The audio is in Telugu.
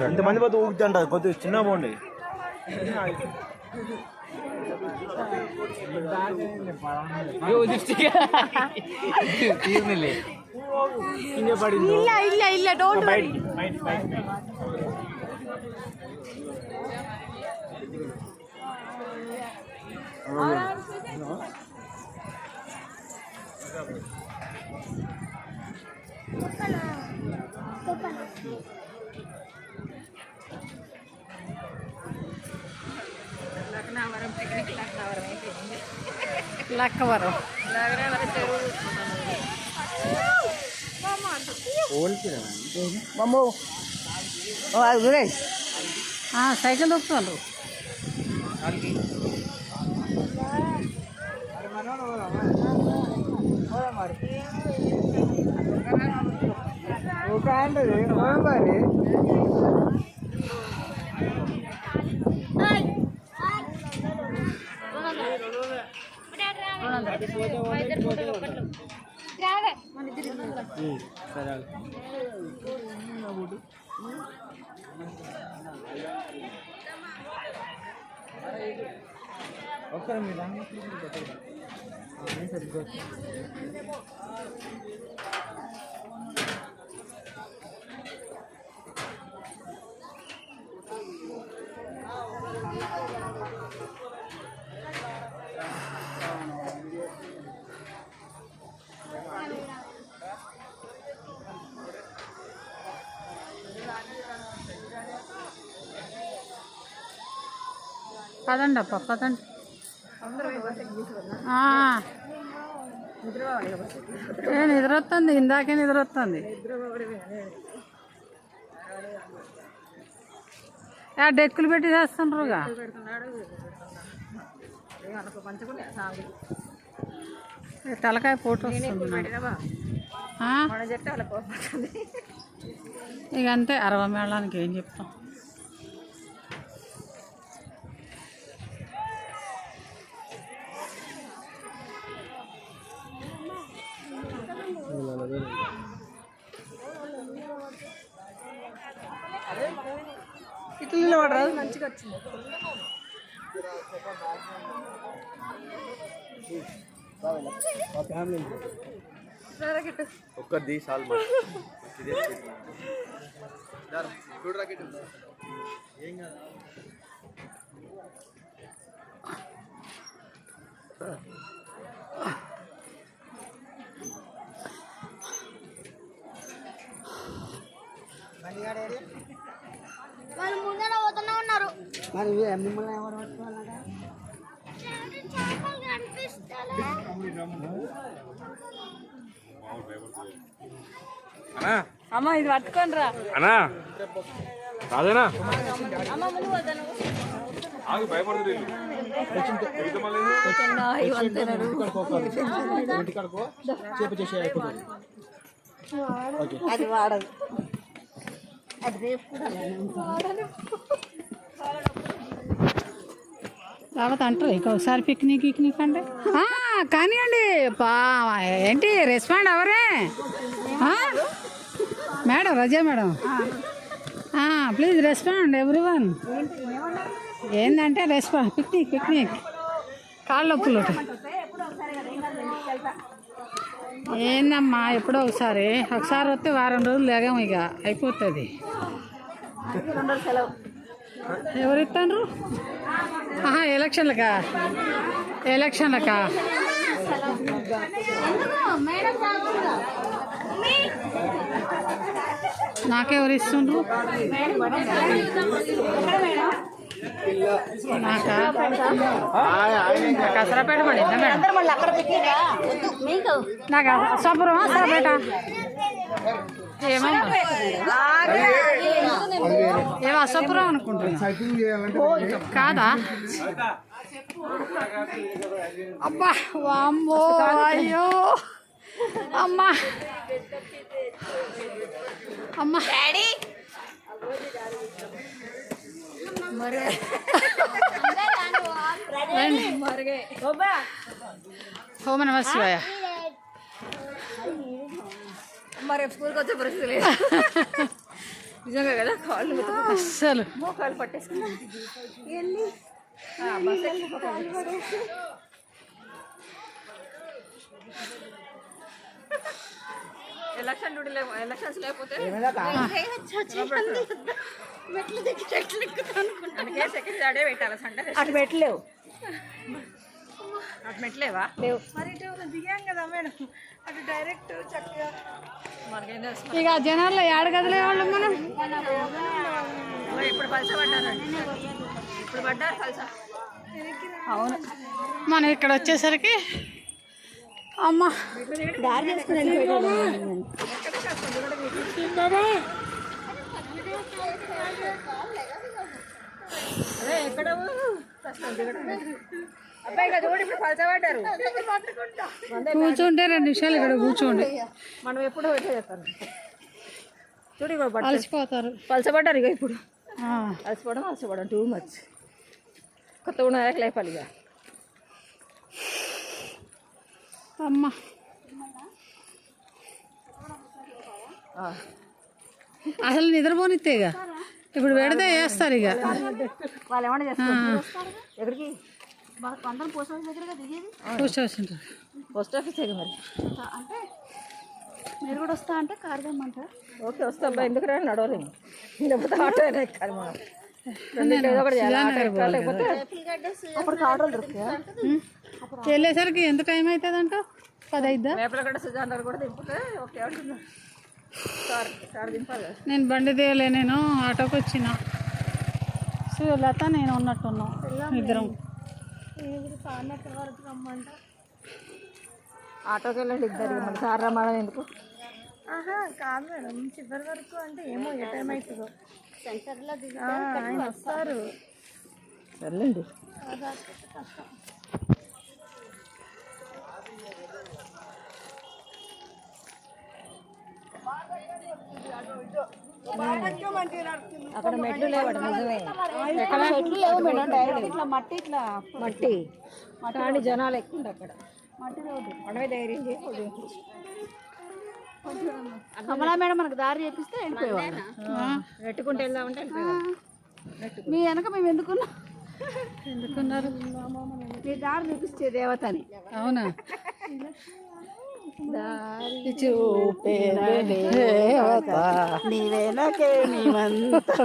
ఇంతమంది పోతే ఊగుతుంట కొద్దిగా చిన్న పోండి. లక్కవరం సైకిల్ దొక్కుతారు. ఒకసారి మీరు సరిగ్గా పదండి అప్ప పదండి. నిద్ర వస్తుంది, ఇందాకే నిద్ర వస్తుంది. డెక్కులు పెట్టి చేస్తుండ్రుగా. తలకాయ ఫోటో ఇక అంతే. 60 మేళానికి ఏం చెప్తాం. ఇట్లా నిలబడరాదు, మంచిగా వచ్చింది. ఒక్కది సాల్ ఏం కాదు. వాళ్ళు ముందర పోతూనే ఉన్నారు. మరి మిమ్మల్ని ఎవరు పట్టుకోవాలన్నా అమ్మ ఇది పట్టుకొని రా అన్నా. రాదేనా అది వాడదు. తర్వాత అంటారు ఇక ఒకసారి పిక్నిక్ అంటే కానివ్వండి. ఏంటి రెస్పాండ్ అవరే madam, Raza madam, please respond everyone. ఏంటంటే పిక్నిక్ కాళ్ళ నొప్పులు ఏందమ్మా, ఎప్పుడో ఒకసారి వస్తే వారం రోజులు లేగాము, ఇక అయిపోతుంది. ఎవరు ఇస్తాండ్రు? ఎలక్షన్లకా నాకెవరు ఇస్తుండ్రు? కసరాపేట పడిందా మేడం? నాకు అసాపురం అసరాపేట ఏమో అసాపురం అనుకుంటున్నా. కాదా? అబ్బా వామ్మో, అయ్యో అమ్మా అమ్మా ఓం నమః శివాయ. మరి స్కూల్కి వచ్చే పరిస్థితి లేదు నిజంగా కదా కాళ్ళు అస్సలు మోకాలు పట్టేసుకున్నాం ఎలక్షన్స్ లేకపోతే సెకండ్ సాడే పెట్టాలి సండే అటు పెట్టలేవు అటు మెట్లేవా లేవు మరి ఇటు దిగాం కదా మేడం అటు డైరెక్ట్ చక్కగా మనకేం తెలుసు ఇక జనాల్లో ఏడ గదిలే వాళ్ళు మనం ఇప్పుడు పలస పడ్డారండి ఇప్పుడు పడ్డారు పలస అవును మనం ఇక్కడ వచ్చేసరికి అమ్మ దారి చేసుకుని అదే ఎక్కడ అబ్బాయి కదా చూడు ఇప్పుడు పలస పడ్డారు కూర్చుంటే 2 నిమిషాలు ఇక్కడ కూర్చోండి మనం ఎప్పుడు పెట్టే చేస్తాను చూడు ఇక అలసిపోతారు పలస పడ్డారు ఇక ఇప్పుడు అలసిపోవడం టూ మచ్ కొత్త ఉన్నాయాక లేపాలి ఇక అమ్మ అసలు నిద్రపోనిస్తే ఇక ఇప్పుడు పెడితే వేస్తారు ఇక వాళ్ళు ఏమన్నా చేస్తారు ఎక్కడికి అందరం పోస్ట్ ఆఫీస్ దగ్గరగా దిగేది పోస్ట్ ఆఫీస్ ఉంటారు పోస్ట్ ఆఫీస్ మరి అంటే మీరు కూడా వస్తా అంటే కారు తెమ్మంటారు ఓకే వస్తా అబ్బాయి ఎందుకు రా నడవలేము లేకపోతే ఆటో ఎక్కాలి మనం రెండింటిలో ఏదో ఒకటి చేయాలి. ఆటో ఎక్కాలి, లేకపోతే అప్పుడు ఆటోలు దొరుకుతాయా వెళ్ళేసరికి ఎంత టైం అవుతుంది అంట 10 అయిద్దా వేపలగడ్డ సుజాన్ కూడా దింపితే ఓకే అంటున్నా కార్ దింపాలి కదా నేను బండి తీయలే నేను ఆటోకి వచ్చిన లత నేను ఉన్నట్టున్నాం ఇద్దరం ఆటోకి వెళ్ళండి ఇద్దరు మన సార్ రమ్మడం ఎందుకు కాదు మేడం చివరి వరకు అంటే ఏమో ఏ టైం అవుతుందో సెంటర్లో ఆయన వస్తారు వెళ్ళండి అక్కడ మెట్లు లేవట నిజమే చెట్లు లేవు మేడం డైరెక్ట్ ఇట్లా మట్టి ఇట్లా మట్టి కానీ జనాలు ఎక్కువ ఉంది అక్కడ మనమే ధైర్యం చేసి కమలా మేడం మనకు దారి చేపిస్తే వెళ్ళిపోయేవాళ్ళం నెట్టుకుంటూ వెళ్దామంటే మీ వెనక మేము ఎందుకున్నాం ఎందుకున్నారు మీ దారి చూపిస్తే దేవతని అవునా దారి చూపే నీ వెనకే నీవంతా